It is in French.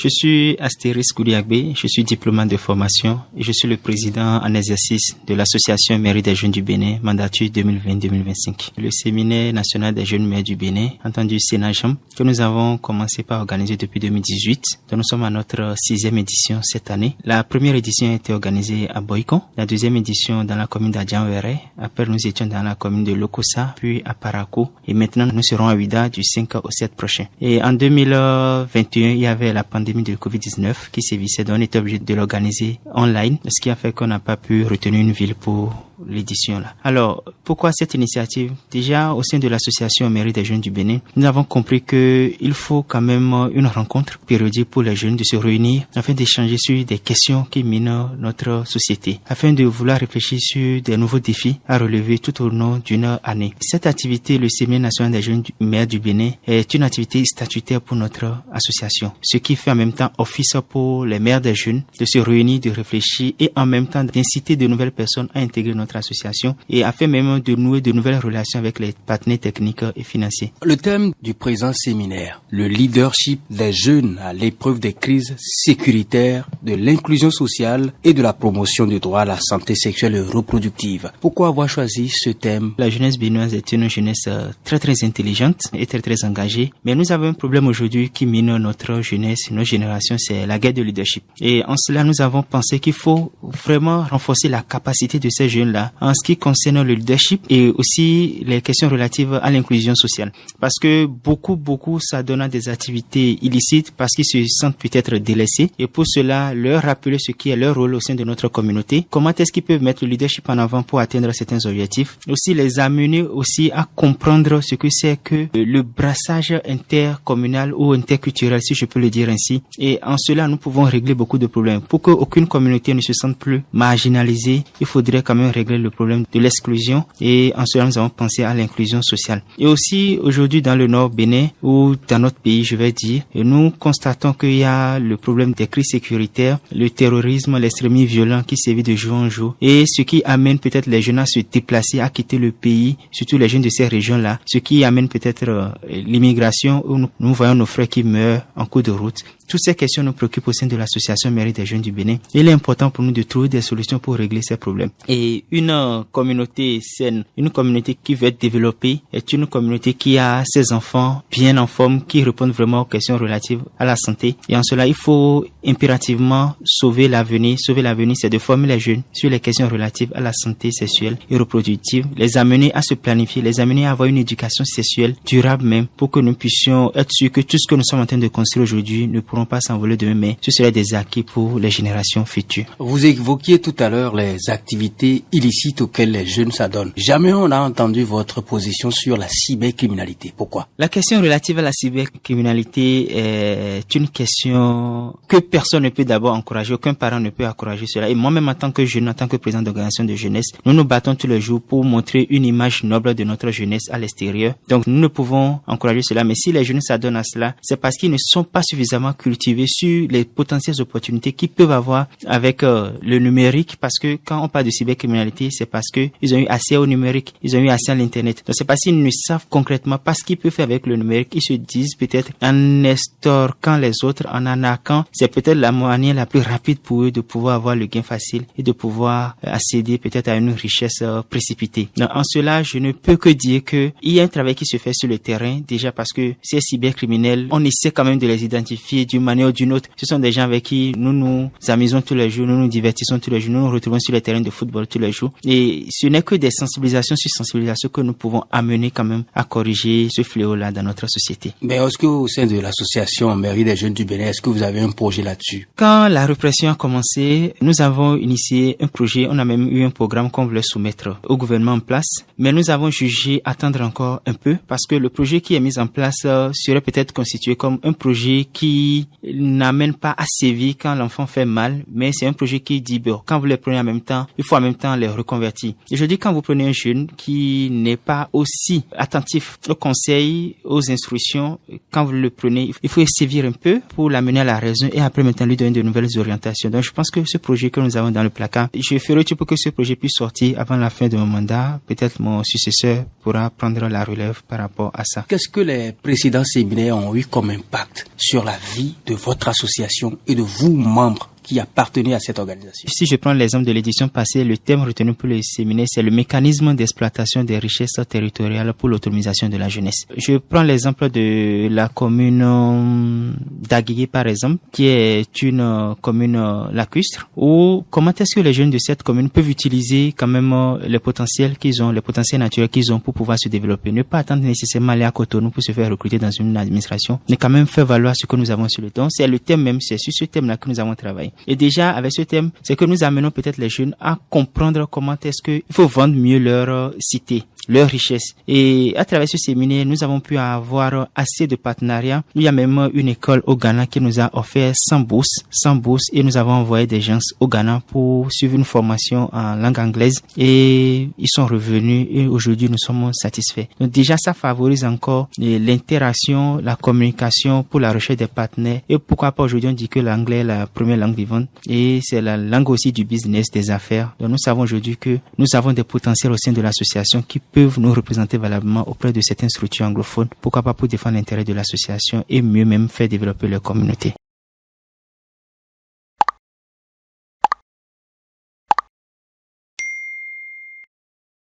Je suis Astéris Kouliagbe, je suis diplômant de formation et je suis le président en exercice de l'association Mairie des Jeunes du Bénin, mandature 2020-2025. Le séminaire national des jeunes maires du Bénin, entendu Sénajam, que nous avons commencé par organiser depuis 2018. Donc nous sommes à notre 6e édition cette année. La première édition a été organisée à Boycon, la deuxième édition dans la commune d'Adjanwere. Après nous étions dans la commune de Lokossa, puis à Parakou et maintenant nous serons à Ouida du 5 au 7 prochain. Et en 2021, il y avait la pandémie de Covid-19 qui sévissait, donc on était obligé de l'organiser online, ce qui a fait qu'on n'a pas pu retenir une ville pour l'édition là. Alors, pourquoi cette initiative? Déjà, au sein de l'association Mairie des Jeunes du Bénin, nous avons compris que il faut quand même une rencontre périodique pour les jeunes de se réunir afin d'échanger sur des questions qui minent notre société, afin de vouloir réfléchir sur des nouveaux défis à relever tout au long d'une année. Cette activité, le séminaire national des jeunes maires du Bénin, est une activité statutaire pour notre association, ce qui fait en même temps office pour les maires des jeunes de se réunir, de réfléchir et en même temps d'inciter de nouvelles personnes à intégrer notre association et afin même de nouer de nouvelles relations avec les partenaires techniques et financiers. Le thème du présent séminaire, le leadership des jeunes à l'épreuve des crises sécuritaires, de l'inclusion sociale et de la promotion du droit à la santé sexuelle et reproductive. Pourquoi avoir choisi ce thème? La jeunesse béninoise est une jeunesse très intelligente et très engagée, mais nous avons un problème aujourd'hui qui mine notre jeunesse, nos générations, c'est la guerre de leadership. Et en cela, nous avons pensé qu'il faut vraiment renforcer la capacité de ces jeunes-là en ce qui concerne le leadership et aussi les questions relatives à l'inclusion sociale. Parce que beaucoup s'adonnent à des activités illicites parce qu'ils se sentent peut-être délaissés et pour cela, leur rappeler ce qui est leur rôle au sein de notre communauté. Comment est-ce qu'ils peuvent mettre le leadership en avant pour atteindre certains objectifs. Aussi les amener aussi à comprendre ce que c'est que le brassage intercommunal ou interculturel, si je peux le dire ainsi. Et en cela, nous pouvons régler beaucoup de problèmes. Pour qu'aucune communauté ne se sente plus marginalisée, il faudrait quand même régler le problème de l'exclusion et en cela nous avons pensé à l'inclusion sociale. Et aussi aujourd'hui dans le Nord Bénin ou dans notre pays je vais dire, nous constatons qu'il y a le problème des crises sécuritaires, le terrorisme, l'extrémisme violent qui sévit de jour en jour et ce qui amène peut-être les jeunes à se déplacer, à quitter le pays, surtout les jeunes de ces régions-là, ce qui amène peut-être l'immigration où nous voyons nos frères qui meurent en cours de route. Toutes ces questions nous préoccupent au sein de l'association Mairie des Jeunes du Bénin. Il est important pour nous de trouver des solutions pour régler ces problèmes. Et une communauté saine, une communauté qui veut être développée, est une communauté qui a ses enfants bien en forme, qui répondent vraiment aux questions relatives à la santé. Et en cela, il faut impérativement sauver l'avenir. Sauver l'avenir, c'est de former les jeunes sur les questions relatives à la santé sexuelle et reproductive, les amener à se planifier, les amener à avoir une éducation sexuelle durable même, pour que nous puissions être sûrs que tout ce que nous sommes en train de construire aujourd'hui ne pourront pas s'envoler demain, mais ce serait des acquis pour les générations futures. Vous évoquiez tout à l'heure les activités illicites auxquelles les jeunes s'adonnent. Jamais on n'a entendu votre position sur la cybercriminalité. Pourquoi? La question relative à la cybercriminalité est une question que personne ne peut d'abord encourager, aucun parent ne peut encourager cela. Et moi-même en tant que jeune, en tant que président d'organisation de jeunesse, nous nous battons tous les jours pour montrer une image noble de notre jeunesse à l'extérieur. Donc nous ne pouvons encourager cela, mais si les jeunes s'adonnent à cela, c'est parce qu'ils ne sont pas suffisamment cultivés sur les potentielles opportunités qu'ils peuvent avoir avec le numérique, parce que quand on parle de cybercriminalité, c'est parce que ils ont eu accès au numérique, ils ont eu accès à l'internet. Donc c'est parce qu'ils ne savent concrètement pas ce qu'ils peuvent faire avec le numérique. Ils se disent peut-être en extorquant les autres, en arnaquant, c'est peut-être la manière la plus rapide pour eux de pouvoir avoir le gain facile et de pouvoir accéder peut-être à une richesse précipitée. Donc en cela, je ne peux que dire que il y a un travail qui se fait sur le terrain, déjà parce que ces cybercriminels, on essaie quand même de les identifier d'une manière ou d'une autre. Ce sont des gens avec qui nous nous amusons tous les jours, nous nous divertissons tous les jours, nous nous retrouvons sur les terrains de football tous les jours. Et ce n'est que des sensibilisations sur sensibilisation que nous pouvons amener quand même à corriger ce fléau-là dans notre société. Mais est-ce que au sein de l'association Mairie des Jeunes du Bénin, est-ce que vous avez un projet là-dessus? Quand la répression a commencé, nous avons initié un projet, on a même eu un programme qu'on voulait soumettre au gouvernement en place, mais nous avons jugé attendre encore un peu parce que le projet qui est mis en place serait peut-être constitué comme un projet qui n'amène pas à sévir quand l'enfant fait mal, mais c'est un projet qui dit, bon, quand vous les prenez en même temps, il faut en même temps les reconvertir. Et je dis, quand vous prenez un jeune qui n'est pas aussi attentif aux conseils, aux instructions, quand vous le prenez, il faut sévir un peu pour l'amener à la raison et après maintenant lui donner de nouvelles orientations. Donc je pense que ce projet que nous avons dans le placard, je ferai tout pour que ce projet puisse sortir avant la fin de mon mandat. Peut-être mon successeur pourra prendre la relève par rapport à ça. Qu'est-ce que les précédents séminaires ont eu comme impact sur la vie de votre association et de vous, membres qui appartenait à cette organisation? Si je prends l'exemple de l'édition passée, le thème retenu pour le séminaire, c'est le mécanisme d'exploitation des richesses territoriales pour l'autonomisation de la jeunesse. Je prends l'exemple de la commune d'Aguigui, par exemple, qui est une commune lacustre, où comment est-ce que les jeunes de cette commune peuvent utiliser quand même le potentiel qu'ils ont, le potentiel naturel qu'ils ont pour pouvoir se développer. Ne pas attendre nécessairement aller à Cotonou pour se faire recruter dans une administration, mais quand même faire valoir ce que nous avons sur le temps. C'est le thème même, c'est sur ce thème-là que nous avons travaillé. Et déjà, avec ce thème, c'est que nous amenons peut-être les jeunes à comprendre comment est-ce qu'il faut vendre mieux leur cité, leur richesse. Et à travers ce séminaire, nous avons pu avoir assez de partenariats. Il y a même une école au Ghana qui nous a offert 100 bourses, et nous avons envoyé des gens au Ghana pour suivre une formation en langue anglaise, et ils sont revenus et aujourd'hui nous sommes satisfaits. Donc déjà, ça favorise encore l'interaction, la communication pour la recherche des partenaires, et pourquoi pas aujourd'hui on dit que l'anglais est la première langue vivante et c'est la langue aussi du business, des affaires. Donc nous savons aujourd'hui que nous avons des potentiels au sein de l'association qui peuvent nous représenter valablement auprès de certaines structures anglophones. Pourquoi pas pour défendre l'intérêt de l'association et mieux même faire développer leur communauté.